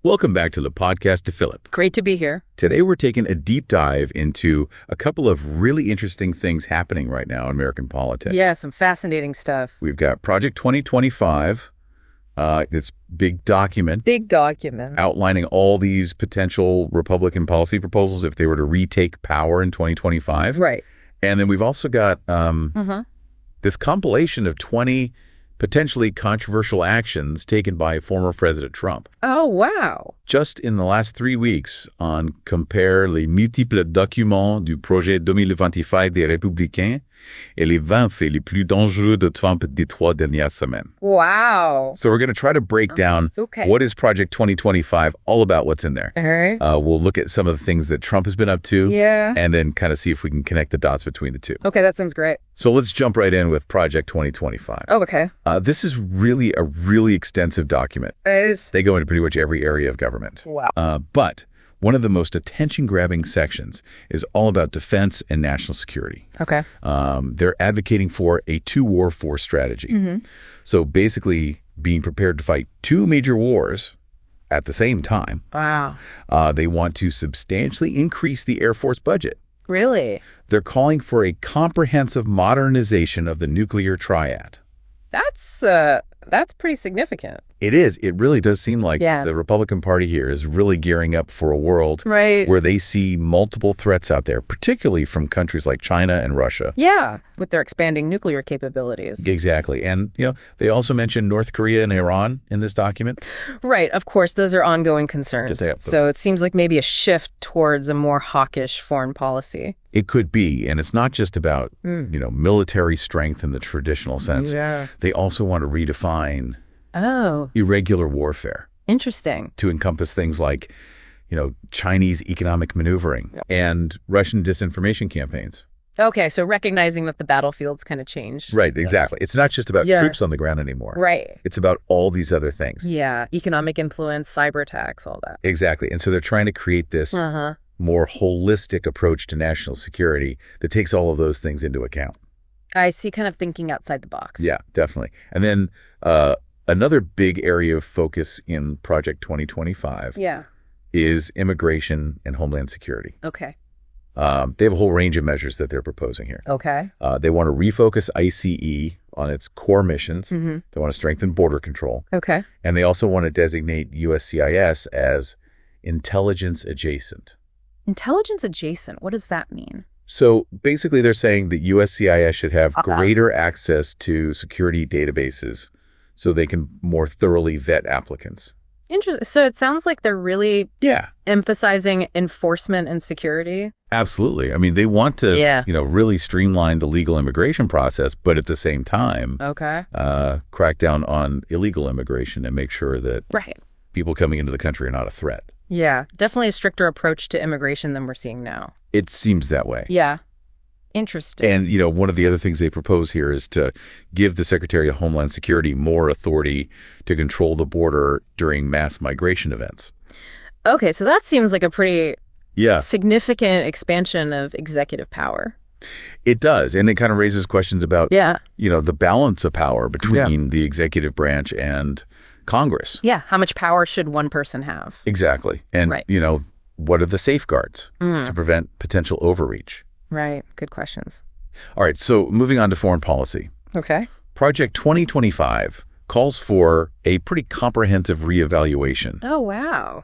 Welcome back to the podcast to Philip. Great to be here. Today we're taking a deep dive into a couple of really interesting things happening right now in American politics. Yeah, some fascinating stuff. We've got Project 2025, this big document. Big document. Outlining all these potential Republican policy proposals if they were to retake power in 2025. Right. And then we've also got this compilation of 20 potentially controversial actions taken by former President Trump. Oh, wow. Just in the last 3 weeks on Compare les multiples documents du projet 2025 des Républicains et les 20 faits les plus dangereux de Trump des 3 dernières semaines. Wow. So we're going to try to break down what is Project 2025 all about, what's in there. All right. We'll look at some of the things that Trump has been up to. Yeah. And then kind of see if we can connect the dots between the two. Okay, that sounds great. So let's jump right in with Project 2025. Oh, okay. This is really a really extensive document. It is. They go into pretty much every area of government. Wow. But one of the most attention-grabbing sections is all about defense and national security. Okay. They're advocating for a two-war force strategy. So basically being prepared to fight two major wars at the same time. Wow. They want to substantially increase the Air Force budget. Really? They're calling for a comprehensive modernization of the nuclear triad. That's pretty significant. It is. It really does seem like Yeah. the Republican Party here is really gearing up for a world Right. where they see multiple threats out there, particularly from countries like China and Russia. Yeah, with their expanding nuclear capabilities. Exactly. And, they also mentioned North Korea and Iran in this document. Right, of course, those are ongoing concerns. Just So it seems like maybe a shift towards a more hawkish foreign policy. It could be. And it's not just about, military strength in the traditional sense. Yeah. They also want to redefine Oh, irregular warfare interesting. to encompass things like, Chinese economic maneuvering and Russian disinformation campaigns. Okay, so recognizing that the battlefield's kind of changed. Right, exactly. It's not just about Yeah. troops on the ground anymore. Right. It's about all these other things. Yeah, economic influence, cyber attacks, all that. Exactly. And so they're trying to create this more holistic approach to national security that takes all of those things into account. I see, kind of thinking outside the box. Yeah, definitely. And then another big area of focus in Project 2025 Yeah. is immigration and homeland security. Okay. They have a whole range of measures that they're proposing here. Okay. They want to refocus ICE on its core missions. They want to strengthen border control. Okay. And they also want to designate USCIS as intelligence adjacent. Intelligence adjacent. What does that mean? So basically they're saying that USCIS should have greater access to security databases so they can more thoroughly vet applicants. Interesting. So it sounds like they're really emphasizing enforcement and security. Absolutely. I mean, they want to, really streamline the legal immigration process, but at the same time, crack down on illegal immigration and make sure that people coming into the country are not a threat. Yeah, definitely a stricter approach to immigration than we're seeing now. It seems that way. Yeah. Interesting. And, one of the other things they propose here is to give the Secretary of Homeland Security more authority to control the border during mass migration events. Okay, so that seems like a pretty Yeah. significant expansion of executive power. It does. And it kind of raises questions about, Yeah. the balance of power between the executive branch and Congress. Yeah. How much power should one person have? Exactly. And, Right. what are the safeguards to prevent potential overreach? Right. Good questions. All right. So moving on to foreign policy. Okay. Project 2025 calls for a pretty comprehensive reevaluation Oh, wow.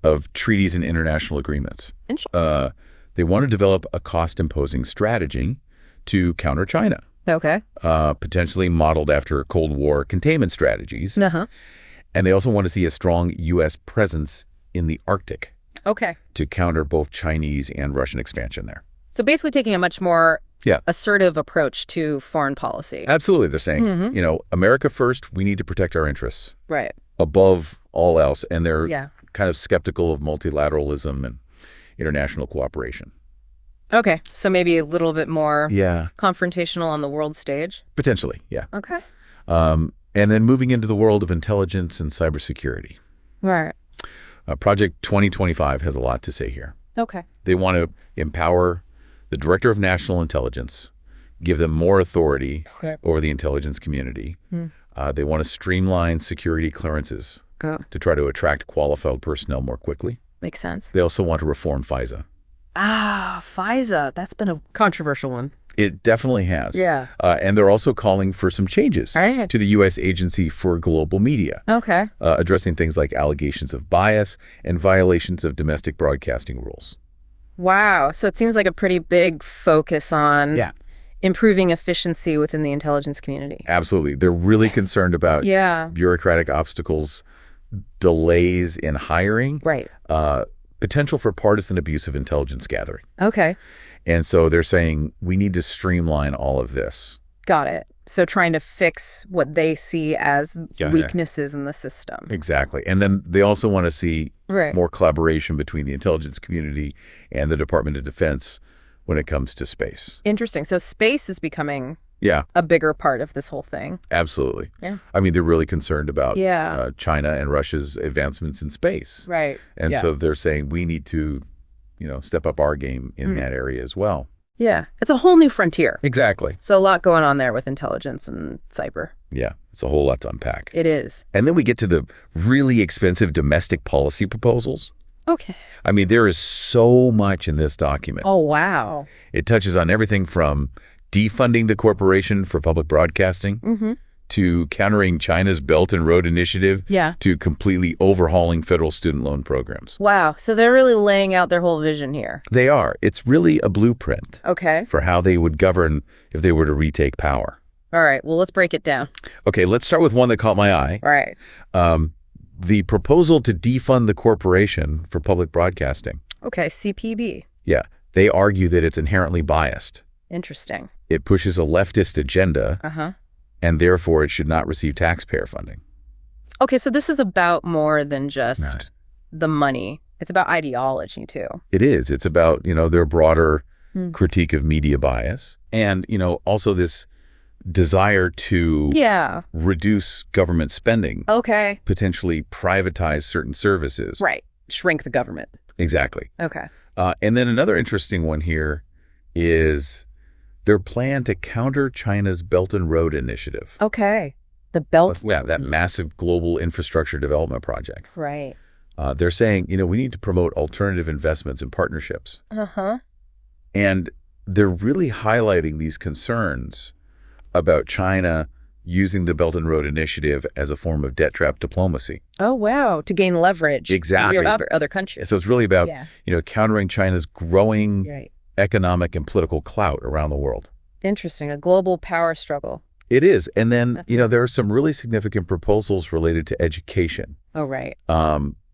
of treaties and international agreements. Interesting. They want to develop a cost-imposing strategy to counter China, Okay. potentially modeled after Cold War containment strategies. Uh-huh. And they also want to see a strong U.S. presence in the Arctic Okay. to counter both Chinese and Russian expansion there. So basically taking a much more Yeah. assertive approach to foreign policy. Absolutely. They're saying, America first, we need to protect our interests Right. above all else. And they're Yeah. kind of skeptical of multilateralism and international cooperation. Okay. So maybe a little bit more Yeah. confrontational on the world stage. Potentially, yeah. Okay. And then moving into the world of intelligence and cybersecurity. Right. Project 2025 has a lot to say here. Okay. They want to empower the Director of National Intelligence, give them more authority over the intelligence community. They want to streamline security clearances to try to attract qualified personnel more quickly. Makes sense. They also want to reform FISA. FISA. That's been a controversial one. It definitely has. Yeah. And they're also calling for some changes to the U.S. Agency for Global Media. Okay. Addressing things like allegations of bias and violations of domestic broadcasting rules. Wow. So it seems like a pretty big focus on improving efficiency within the intelligence community. Absolutely. They're really concerned about bureaucratic obstacles, delays in hiring, potential for partisan abuse of intelligence gathering. Okay. And so they're saying we need to streamline all of this. Got it. So trying to fix what they see as weaknesses in the system. Exactly. And then they also want to see more collaboration between the intelligence community and the Department of Defense when it comes to space. Interesting. So space is becoming a bigger part of this whole thing. Absolutely. Yeah. I mean, they're really concerned about China and Russia's advancements in space. Right. And so they're saying we need to step up our game in that area as well. Yeah. It's a whole new frontier. Exactly. So a lot going on there with intelligence and cyber. Yeah. It's a whole lot to unpack. It is. And then we get to the really expensive domestic policy proposals. Okay. I mean, there is so much in this document. Oh, wow. It touches on everything from defunding the Corporation for Public Broadcasting to countering China's Belt and Road Initiative to completely overhauling federal student loan programs. Wow. So they're really laying out their whole vision here. They are. It's really a blueprint for how they would govern if they were to retake power. All right. Well, let's break it down. Okay. Let's start with one that caught my eye. All right. The proposal to defund the Corporation for Public Broadcasting. Okay. CPB. Yeah. They argue that it's inherently biased. Interesting. It pushes a leftist agenda. And therefore it should not receive taxpayer funding. Okay, so this is about more than just the money. It's about ideology, too. It is. It's about, their broader critique of media bias and, also this desire to reduce government spending. Okay. Potentially privatize certain services. Right. Shrink the government. Exactly. Okay. And then another interesting one here is their plan to counter China's Belt and Road Initiative. Okay. The Belt? Yeah, that massive global infrastructure development project. Right. They're saying, we need to promote alternative investments and partnerships. And they're really highlighting these concerns about China using the Belt and Road Initiative as a form of debt trap diplomacy. Oh, wow. To gain leverage. Exactly. Over other countries. So it's really about, countering China's growing economic and political clout around the world. Interesting. A global power struggle. It is. And then, there are some really significant proposals related to education. Oh, right.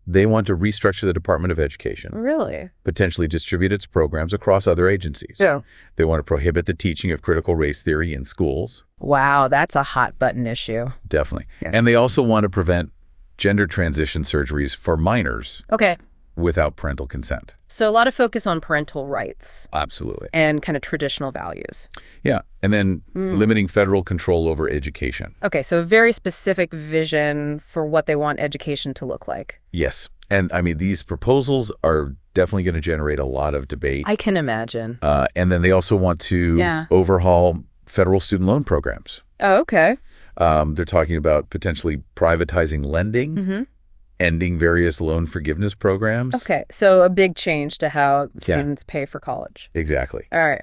They want to restructure the Department of Education. Really? Potentially distribute its programs across other agencies. Yeah. They want to prohibit the teaching of critical race theory in schools. Wow, that's a hot button issue. Definitely. Yeah. And they also want to prevent gender transition surgeries for minors. Okay. Without parental consent. So a lot of focus on parental rights. Absolutely. And kind of traditional values. Yeah. And then limiting federal control over education. Okay. So a very specific vision for what they want education to look like. Yes. And I mean, these proposals are definitely going to generate a lot of debate. I can imagine. And then they also want to overhaul federal student loan programs. Oh, okay. They're talking about potentially privatizing lending. Ending various loan forgiveness programs. Okay, so a big change to how students pay for college. Exactly. All right.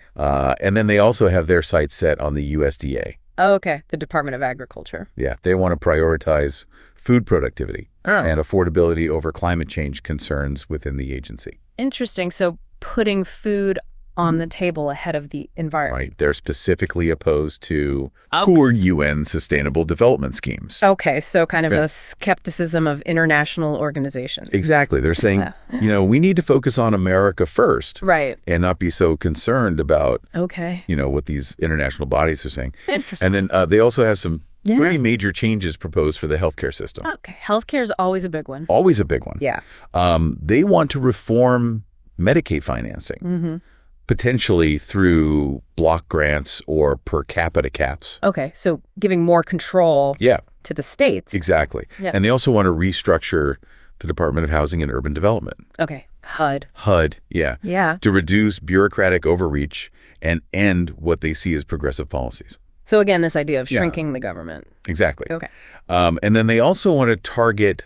And then they also have their sights set on the USDA. Oh, okay. The Department of Agriculture. Yeah, they want to prioritize food productivity and affordability over climate change concerns within the agency. Interesting. So putting food on the table ahead of the environment. Right. They're specifically opposed to poor UN sustainable development schemes. Okay. So kind of a skepticism of international organizations. Exactly. They're saying, we need to focus on America first. Right. And not be so concerned about, what these international bodies are saying. Interesting. And then they also have some pretty major changes proposed for the healthcare system. Okay. Healthcare is always a big one. Always a big one. Yeah. They want to reform Medicaid financing. Potentially through block grants or per capita caps. Okay, so giving more control to the states. Exactly. Yeah. And they also want to restructure the Department of Housing and Urban Development. Okay, HUD. HUD, yeah. Yeah. To reduce bureaucratic overreach and end what they see as progressive policies. So again, this idea of shrinking the government. Exactly. Okay. And then they also want to target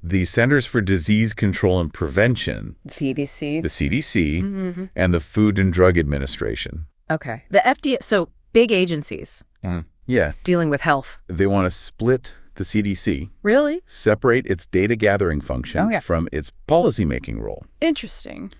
the Centers for Disease Control and Prevention, the CDC, and the Food and Drug Administration. Okay. The FDA, so big agencies. Yeah. Dealing with health. They want to split the CDC. Really? Separate its data gathering function from its policymaking role. Interesting.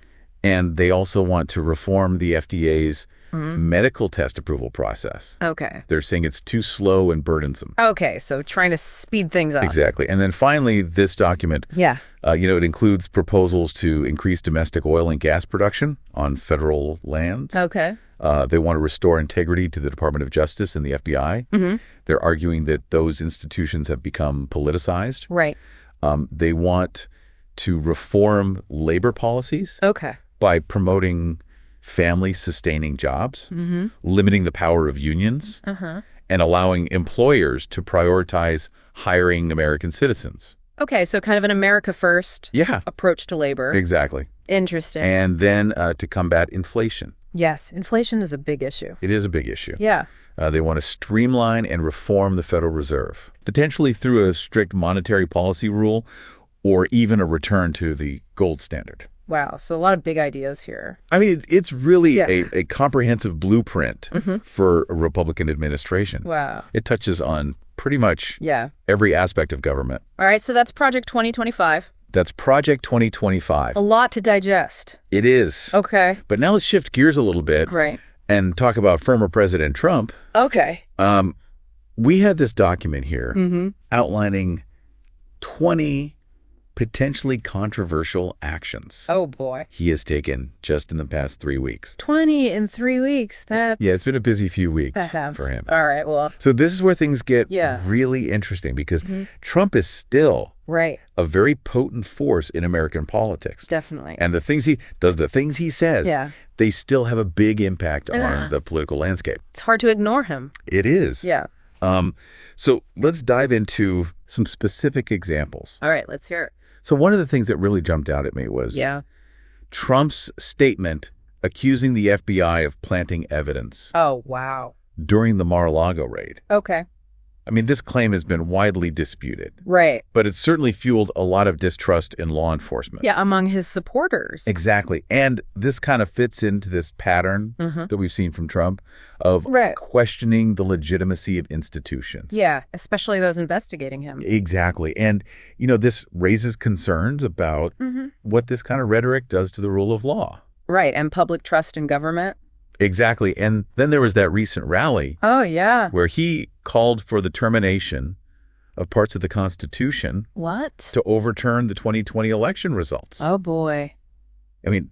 And they also want to reform the FDA's medical test approval process. Okay. They're saying it's too slow and burdensome. Okay, so trying to speed things up. Exactly. And then finally, this document, it includes proposals to increase domestic oil and gas production on federal lands. Okay. They want to restore integrity to the Department of Justice and the FBI. They're arguing that those institutions have become politicized. Right. They want to reform labor policies by promoting family-sustaining jobs, limiting the power of unions, and allowing employers to prioritize hiring American citizens. Okay, so kind of an America first approach to labor. Exactly. Interesting. And then to combat inflation. Yes, inflation is a big issue. It is a big issue. Yeah. They want to streamline and reform the Federal Reserve, potentially through a strict monetary policy rule or even a return to the gold standard. Wow, so a lot of big ideas here. I mean, it's really a comprehensive blueprint for a Republican administration. Wow. It touches on pretty much every aspect of government. All right, so that's Project 2025. That's Project 2025. A lot to digest. It is. Okay. But now let's shift gears a little bit and talk about former President Trump. Okay. We had this document here outlining 20 potentially controversial actions. Oh, boy. He has taken just in the past 3 weeks. 20 in 3 weeks. That's... Yeah, it's been a busy few weeks for him. All right, well... So this is where things get really interesting because Trump is still a very potent force in American politics. Definitely. And the things he does, the things he says, they still have a big impact on the political landscape. It's hard to ignore him. It is. Yeah. So let's dive into some specific examples. All right, let's hear it. So one of the things that really jumped out at me was Trump's statement accusing the FBI of planting evidence. Oh, wow. During the Mar-a-Lago raid. Okay. I mean, this claim has been widely disputed. Right. But it certainly fueled a lot of distrust in law enforcement. Yeah, among his supporters. Exactly. And this kind of fits into this pattern that we've seen from Trump of questioning the legitimacy of institutions. Yeah, especially those investigating him. Exactly. And, this raises concerns about what this kind of rhetoric does to the rule of law. Right, and public trust in government. Exactly. And then there was that recent rally. Oh, yeah. Where he called for the termination of parts of the Constitution. What? To overturn the 2020 election results. Oh, boy. I mean,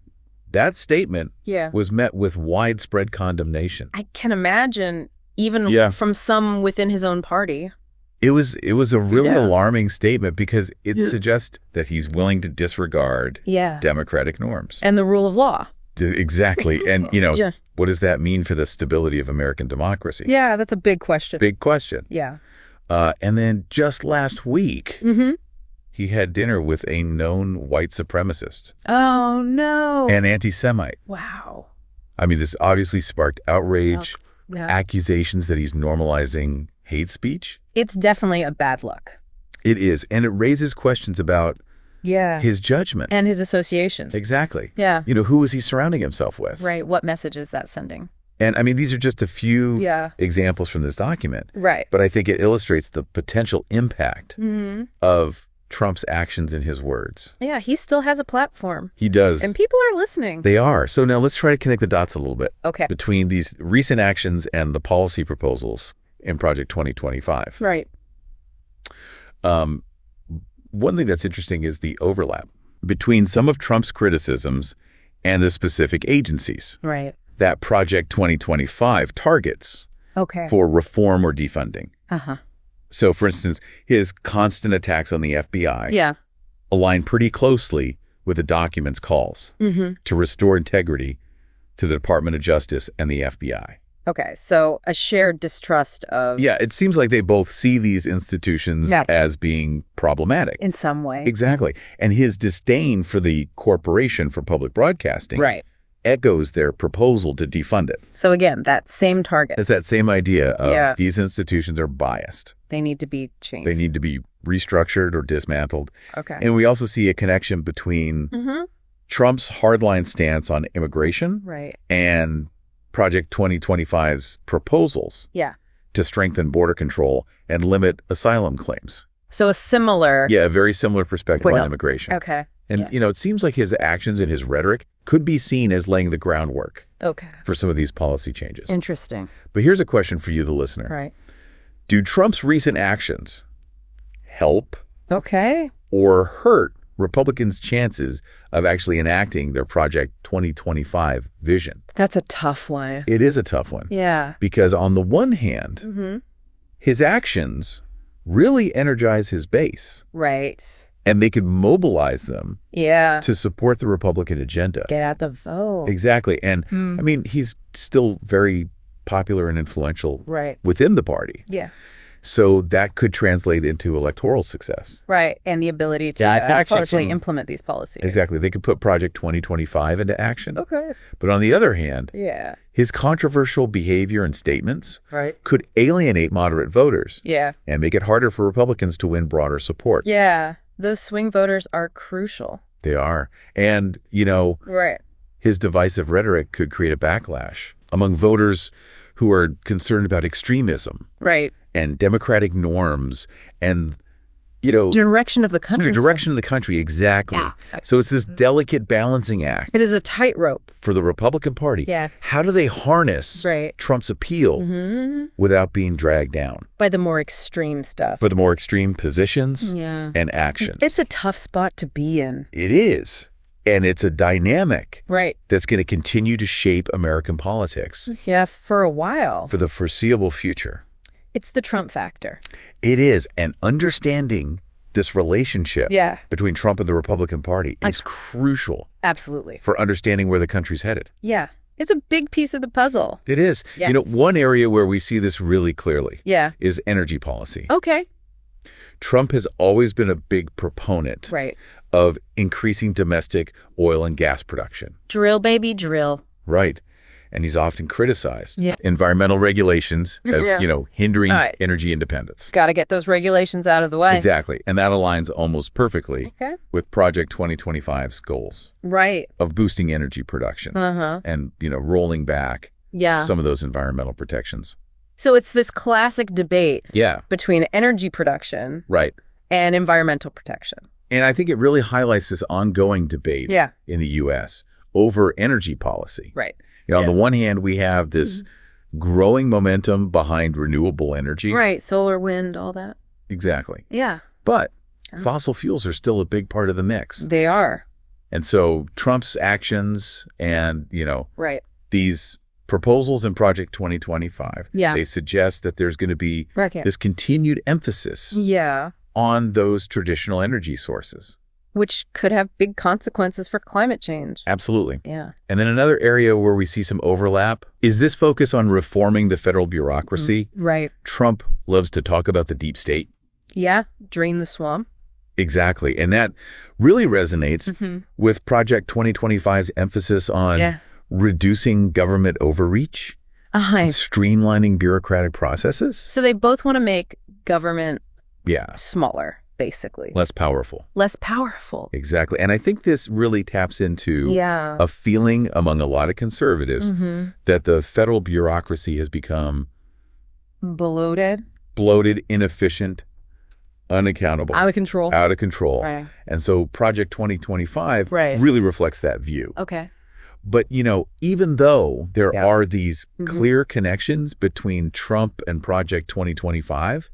that statement was met with widespread condemnation. I can imagine, even from some within his own party. It was a really alarming statement because it suggests that he's willing to disregard democratic norms. And the rule of law. Exactly. And, what does that mean for the stability of American democracy? Yeah, that's a big question. Big question. Yeah. And then just last week, he had dinner with a known white supremacist. Oh, no. An anti-Semite. Wow. I mean, this obviously sparked outrage, accusations that he's normalizing hate speech. It's definitely a bad look. It is. And it raises questions about his judgment. And his associations. Exactly. Yeah. Who is he surrounding himself with? Right. What message is that sending? And I mean, these are just a few examples from this document. Right. But I think it illustrates the potential impact of Trump's actions and his words. Yeah, he still has a platform. He does. And people are listening. They are. So now let's try to connect the dots a little bit. Okay. Between these recent actions and the policy proposals in Project 2025. Right. One thing that's interesting is the overlap between some of Trump's criticisms and the specific agencies that Project 2025 targets for reform or defunding. So, for instance, his constant attacks on the FBI align pretty closely with the document's calls to restore integrity to the Department of Justice and the FBI. Okay, so a shared distrust of... Yeah, it seems like they both see these institutions as being problematic. In some way. Exactly. And his disdain for the Corporation for Public Broadcasting echoes their proposal to defund it. So again, that same target. It's that same idea of these institutions are biased. They need to be changed. They need to be restructured or dismantled. Okay. And we also see a connection between Trump's hardline stance on immigration and Project 2025's proposals to strengthen border control and limit asylum claims. So a similar... Yeah, a very similar perspective on immigration. Okay. And, it seems like his actions and his rhetoric could be seen as laying the groundwork for some of these policy changes. Interesting. But here's a question for you, the listener. Right. Do Trump's recent actions help or hurt Republicans' chances of actually enacting their Project 2025 vision? That's a tough one. It is a tough one. Yeah. Because on the one hand, his actions really energize his base. Right. And they could mobilize them to support the Republican agenda. Get out the vote. Exactly. And I mean, he's still very popular and influential within the party. Yeah. So that could translate into electoral success. Right. And the ability to actually implement these policies. Exactly. They could put Project 2025 into action. Okay. But on the other hand, his controversial behavior and statements could alienate moderate voters. Yeah. And make it harder for Republicans to win broader support. Yeah. Those swing voters are crucial. They are. And, his divisive rhetoric could create a backlash among voters who are concerned about extremism. Right. And democratic norms and, direction of the country. The direction of the country, exactly. Yeah. So it's this delicate balancing act. It is a tightrope. For the Republican Party. Yeah. How do they harness Trump's appeal without being dragged down? By the more extreme stuff. By the more extreme positions and actions. It's a tough spot to be in. It is. And it's a dynamic that's going to continue to shape American politics. Yeah, for a while. For the foreseeable future. It's the Trump factor. It is. And understanding this relationship between Trump and the Republican Party is crucial. Absolutely. For understanding where the country's headed. Yeah. It's a big piece of the puzzle. It is. Yeah. One area where we see this really clearly is energy policy. Okay. Trump has always been a big proponent of increasing domestic oil and gas production. Drill, baby, drill. Right. And he's often criticized environmental regulations as, hindering energy independence. Got to get those regulations out of the way. Exactly. And that aligns almost perfectly with Project 2025's goals. Right. Of boosting energy production and, rolling back some of those environmental protections. So it's this classic debate between energy production and environmental protection. And I think it really highlights this ongoing debate in the U.S. over energy policy. Right. On the one hand, we have this growing momentum behind renewable energy. Right. Solar, wind, all that. Exactly. Yeah. But fossil fuels are still a big part of the mix. They are. And so Trump's actions and, these proposals in Project 2025, they suggest that there's going to be this continued emphasis on those traditional energy sources. Which could have big consequences for climate change. Absolutely. Yeah. And then another area where we see some overlap is this focus on reforming the federal bureaucracy. Right. Trump loves to talk about the deep state. Yeah. Drain the swamp. Exactly. And that really resonates with Project 2025's emphasis on reducing government overreach, and streamlining bureaucratic processes. So they both want to make government smaller. Basically. Less powerful. Less powerful. Exactly. And I think this really taps into a feeling among a lot of conservatives that the federal bureaucracy has become bloated, inefficient, unaccountable. Out of control. Right. And so Project 2025 really reflects that view. Okay. But, even though there are these clear connections between Trump and Project 2025,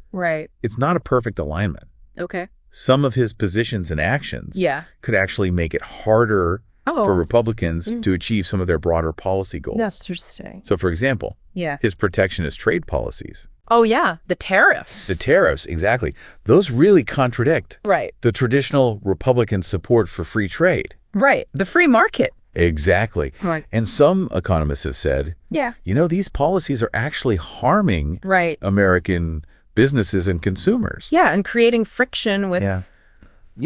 it's not a perfect alignment. Okay. Some of his positions and actions could actually make it harder for Republicans to achieve some of their broader policy goals. That's interesting. So, for example, his protectionist trade policies. Oh, yeah. The tariffs. The tariffs, exactly. Those really contradict the traditional Republican support for free trade. Right. The free market. Exactly. Right. And some economists have said, these policies are actually harming American businesses and consumers. Yeah, and creating friction with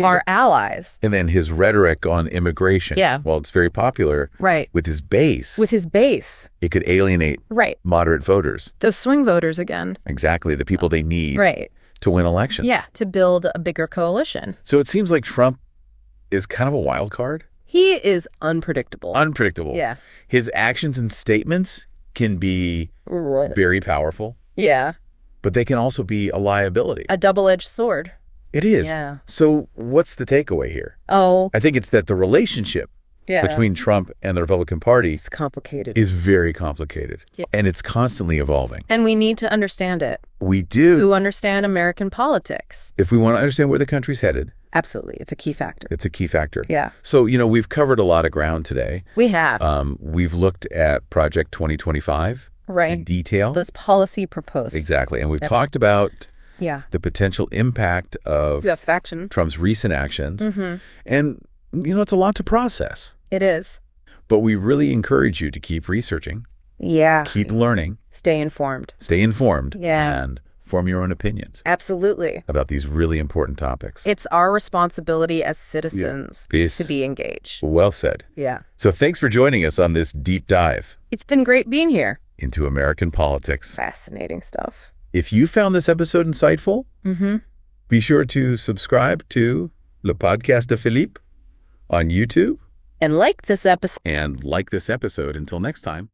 our allies. And then his rhetoric on immigration. Yeah. Well, it's very popular. Right. With his base. It could alienate moderate voters. Those swing voters again. Exactly. The people they need. Right. to win elections. Yeah, to build a bigger coalition. So it seems like Trump is kind of a wild card. He is unpredictable. Unpredictable. Yeah. His actions and statements can be very powerful. Yeah. But they can also be a liability. A double-edged sword. It is. Yeah. So what's the takeaway here? Oh. I think it's that the relationship between Trump and the Republican Party is complicated. Is very complicated. Yeah. And it's constantly evolving. And we need to understand it. We do. To understand American politics. If we want to understand where the country's headed. Absolutely. It's a key factor. It's a key factor. Yeah. So, you know, we've covered a lot of ground today. We have. We've looked at Project 2025 in detail. Those policy proposals. Exactly. And we've talked about the potential impact of Trump's recent actions. And, you know, it's a lot to process. It is. But we really encourage you to keep researching. Yeah. Keep learning. Stay informed. Stay informed. Yeah. And form your own opinions. Absolutely. About these really important topics. It's our responsibility as citizens to be engaged. Well said. Yeah. So thanks for joining us on this deep dive. It's been great being here. Into American politics. Fascinating stuff. If you found this episode insightful, be sure to subscribe to Le Podcast de Philippe on YouTube. And like this episode. Until next time.